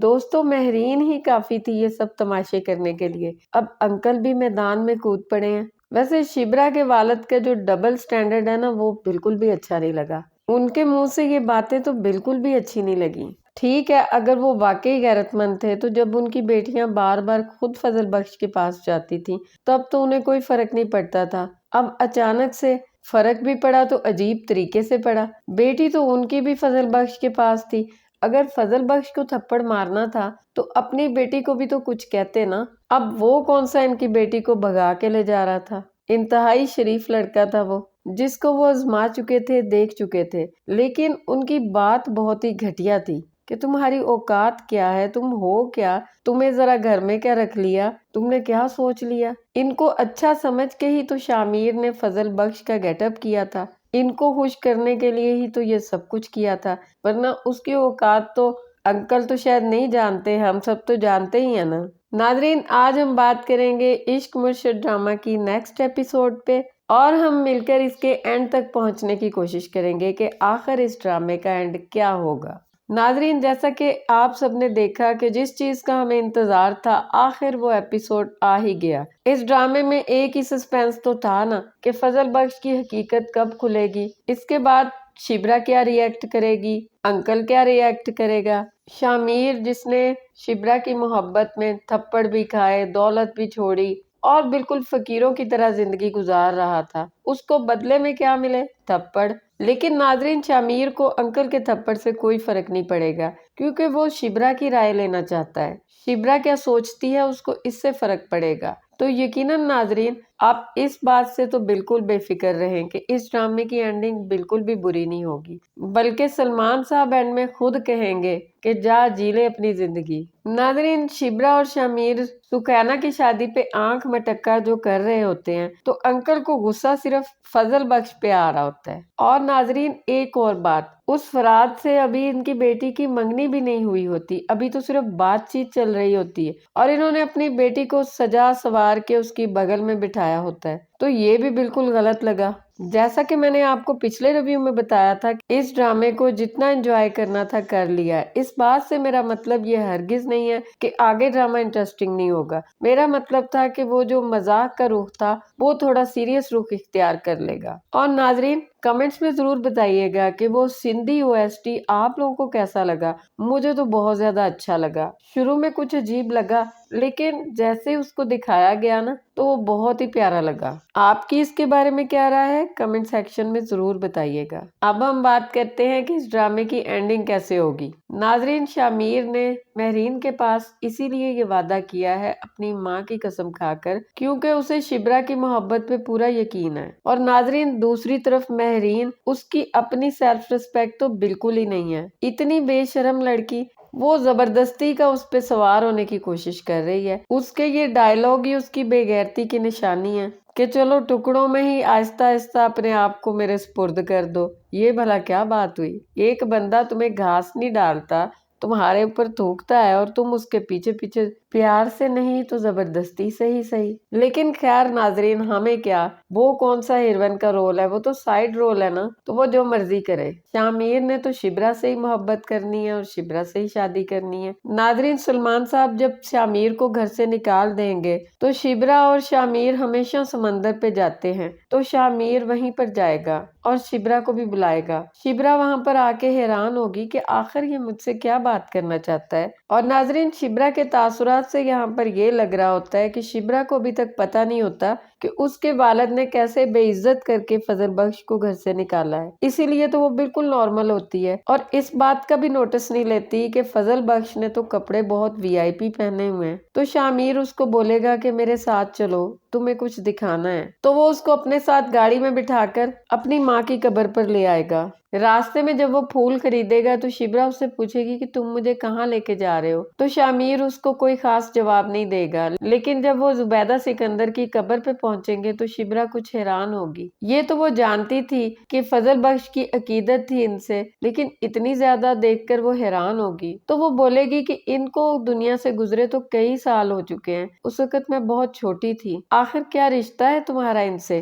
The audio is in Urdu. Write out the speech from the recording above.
دوستوں مہرین ہی کافی تھی یہ سب تماشے کرنے کے لیے، اب انکل بھی میدان میں کود پڑے ہیں۔ ویسے شبرا کے والد کا جو ڈبل سٹینڈرڈ ہے نا، وہ بالکل بھی اچھا نہیں لگا۔ ان کے منہ سے یہ باتیں تو بالکل بھی اچھی نہیں لگی۔ ٹھیک ہے، اگر وہ واقعی غیرت مند تھے تو جب ان کی بیٹیاں بار بار خود فضل بخش کے پاس جاتی تھی تب تو انہیں کوئی فرق نہیں پڑتا تھا، اب اچانک سے فرق بھی پڑا تو عجیب طریقے سے پڑا۔ بیٹی تو ان کی بھی فضل بخش کے پاس تھی، اگر فضل بخش کو تھپڑ مارنا تھا تو اپنی بیٹی کو بھی تو کچھ کہتے نا۔ اب وہ کون سا ان کی بیٹی کو بھگا کے لے جا رہا تھا؟ انتہائی شریف لڑکا تھا وہ، جس کو وہ آزما چکے تھے، دیکھ چکے تھے، لیکن ان کی بات بہت ہی گھٹیا تھی کہ تمہاری اوقات کیا ہے، تم ہو کیا، تمہیں ذرا گھر میں کیا رکھ لیا، تم نے کیا سوچ لیا۔ ان کو اچھا سمجھ کے ہی تو شامیر نے فضل بخش کا گیٹ اپ کیا تھا، ان کو خوش کرنے کے لیے ہی تو یہ سب کچھ کیا تھا، ورنہ اس کی اوقات تو انکل تو شاید نہیں جانتے، ہم سب تو جانتے ہی ہیں نا۔ ناظرین، آج ہم بات کریں گے عشق مرشد ڈرامہ کی نیکسٹ ایپیسوڈ پہ، اور ہم مل کر اس کے اینڈ تک پہنچنے کی کوشش کریں گے کہ آخر اس ڈرامے کا اینڈ کیا ہوگا۔ ناظرین، جیسا کہ آپ سب نے دیکھا کہ جس چیز کا ہمیں انتظار تھا آخر وہ ایپیسوڈ آ ہی گیا۔ اس ڈرامے میں ایک ہی سسپینس تو تھا نا کہ فضل بخش کی حقیقت کب کھلے گی، اس کے بعد شبرا کیا ری ایکٹ کرے گی، انکل کیا ری ایکٹ کرے گا، شامیر جس نے شبرا کی محبت میں تھپڑ بھی کھائے، دولت بھی چھوڑی اور بالکل فقیروں کی طرح زندگی گزار رہا تھا، اس کو بدلے میں کیا ملے؟ تھپڑ۔ لیکن ناظرین، شامیر کو انکل کے تھپڑ سے کوئی فرق نہیں پڑے گا، کیونکہ وہ شبرا کی رائے لینا چاہتا ہے۔ شبرا کیا سوچتی ہے اس کو اس سے فرق پڑے گا۔ تو یقیناً ناظرین، آپ اس بات سے تو بالکل بے فکر رہیں کہ اس ڈرامے کی اینڈنگ بالکل بھی بری نہیں ہوگی، بلکہ سلمان صاحب اینڈ میں خود کہیں گے کہ جا جی لے اپنی زندگی۔ ناظرین، شبرا اور شامیر سکینہ کی شادی پہ آنکھ مٹکا جو کر رہے ہوتے ہیں تو انکل کو غصہ صرف فضل بخش پہ آ رہا ہوتا ہے۔ اور ناظرین، ایک اور بات، اس فراد سے ابھی ان کی بیٹی کی منگنی بھی نہیں ہوئی ہوتی، ابھی تو صرف بات چیت چل رہی ہوتی ہے، اور انہوں نے اپنی بیٹی کو سجا سوار کے اس کی بغل میں بٹھایا ہوتا ہے، تو یہ بھی بالکل غلط لگا۔ جیسا کہ میں نے آپ کو پچھلے ریویو میں بتایا تھا کہ اس ڈرامے کو جتنا انجوائے کرنا تھا کر لیا ہے، اس بات سے میرا مطلب یہ ہرگز نہیں ہے کہ آگے ڈرامہ انٹرسٹنگ نہیں ہوگا، میرا مطلب تھا کہ وہ جو مذاق کا رخ تھا وہ تھوڑا سیریس رخ اختیار کر لے گا۔ اور ناظرین، کمنٹس میں ضرور بتائیے گا کہ وہ سندھی OST آپ لوگوں کو کیسا لگا۔ مجھے تو بہت زیادہ اچھا لگا، شروع میں کچھ عجیب لگا لیکن جیسے اس کو دکھایا گیا نا تو وہ بہت ہی پیارا لگا۔ آپ کی اس کے بارے میں کیا رائے ہے؟ کمنٹ سیکشن میں ضرور بتائیے گا۔ اب ہم بات کرتے ہیں کہ اس ڈرامے کی اینڈنگ کیسے ہوگی۔ ناظرین، شامیر نے مہرین کے پاس اسی لیے یہ وعدہ کیا ہے اپنی ماں کی قسم کھا کر، کیونکہ اسے شبرا کی محبت پہ پورا یقین ہے۔ اور ناظرین، دوسری طرف مہرین، اس کی اپنی سیلف رسپیکٹ تو بالکل ہی نہیں ہے، اتنی بے شرم لڑکی، وہ زبردستی کا اس پہ سوار ہونے کی کوشش کر رہی ہے۔ اس کے یہ ڈائیلاگ ہی اس کی بے غیرتی کی نشانی ہے کہ چلو ٹکڑوں میں ہی آہستہ آہستہ اپنے آپ کو میرے سپرد کر دو۔ یہ بھلا کیا بات ہوئی؟ ایک بندہ تمہیں گھاس نہیں ڈالتا، تمہارے اوپر تھوکتا ہے اور تم اس کے پیچھے پیچھے پیار سے نہیں تو زبردستی سے ہی صحیح۔ لیکن خیر ناظرین، ہمیں کیا، وہ کون سا ہیروین کا رول ہے، وہ تو سائیڈ رول ہے نا، تو وہ جو مرضی کرے۔ شامیر نے تو شبرا سے ہی محبت کرنی ہے اور شبرا سے ہی شادی کرنی ہے۔ ناظرین، سلمان صاحب جب شامیر کو گھر سے نکال دیں گے تو شبرا اور شامیر ہمیشہ سمندر پہ جاتے ہیں، تو شامیر وہیں پر جائے گا اور شبرا کو بھی بلائے گا۔ شبرا وہاں پر آ کے حیران ہوگی کہ آخر یہ مجھ سے کیا بات کرنا چاہتا ہے۔ اور ناظرین، شبرا کے تاثرات سے یہاں پر یہ لگ رہا ہوتا ہے کہ شبرا کو ابھی تک پتہ نہیں ہوتا کہ اس کے والد نے کیسے بے عزت کر کے فضل بخش کو گھر سے نکالا ہے، اسی لیے تو وہ بالکل نارمل ہوتی ہے اور اس بات کا بھی نوٹس نہیں لیتی کہ فضل بخش نے تو کپڑے بہت VIP پہنے ہوئے ہیں۔ تو شامیر اس کو بولے گا کہ میرے ساتھ چلو، تمہیں کچھ دکھانا ہے، تو وہ اس کو اپنے ساتھ گاڑی میں بٹھا کر اپنی ماں کی قبر پر لے آئے گا۔ راستے میں جب وہ پھول خریدے گا تو شبرا اس سے پوچھے گی کہ تم مجھے کہاں لے کے جا رہے ہو، تو شامیر اس کو کوئی خاص جواب نہیں دے گا، لیکن جب وہ زبیدہ سکندر کی قبر پہ پہنچیں گے تو شبرا کچھ حیران ہوگی۔ یہ تو وہ جانتی تھی کہ فضل بخش کی عقیدت تھی ان سے، لیکن اتنی زیادہ دیکھ کر وہ حیران ہوگی، تو وہ بولے گی کہ ان کو دنیا سے گزرے تو کئی سال ہو چکے ہیں، اس وقت میں بہت چھوٹی تھی، آخر کیا رشتہ ہے تمہارا ان سے؟